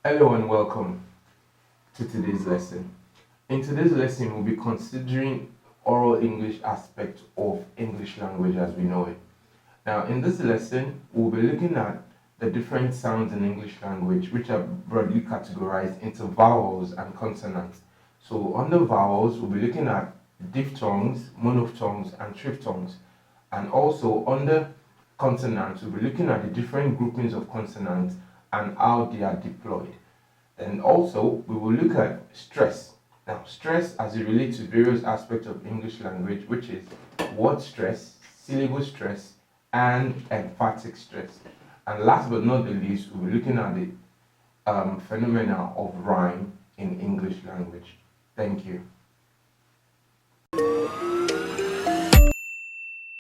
Hello and welcome to today's lesson. In today's lesson, we'll be considering oral English aspect of English language as we know it. Now, in this lesson, we'll be looking at the different sounds in English language, which are broadly categorized into vowels and consonants. So, under vowels, we'll be looking at diphthongs, monophthongs, and triphthongs. And also, under consonants, we'll be looking at the different groupings of consonants and how they are deployed. And also, we will look at stress. Now, stress as it relates to various aspects of English language, which is word stress, syllable stress, and emphatic stress. And last but not the least, we'll be looking at the phenomena of rhyme in English language. Thank you.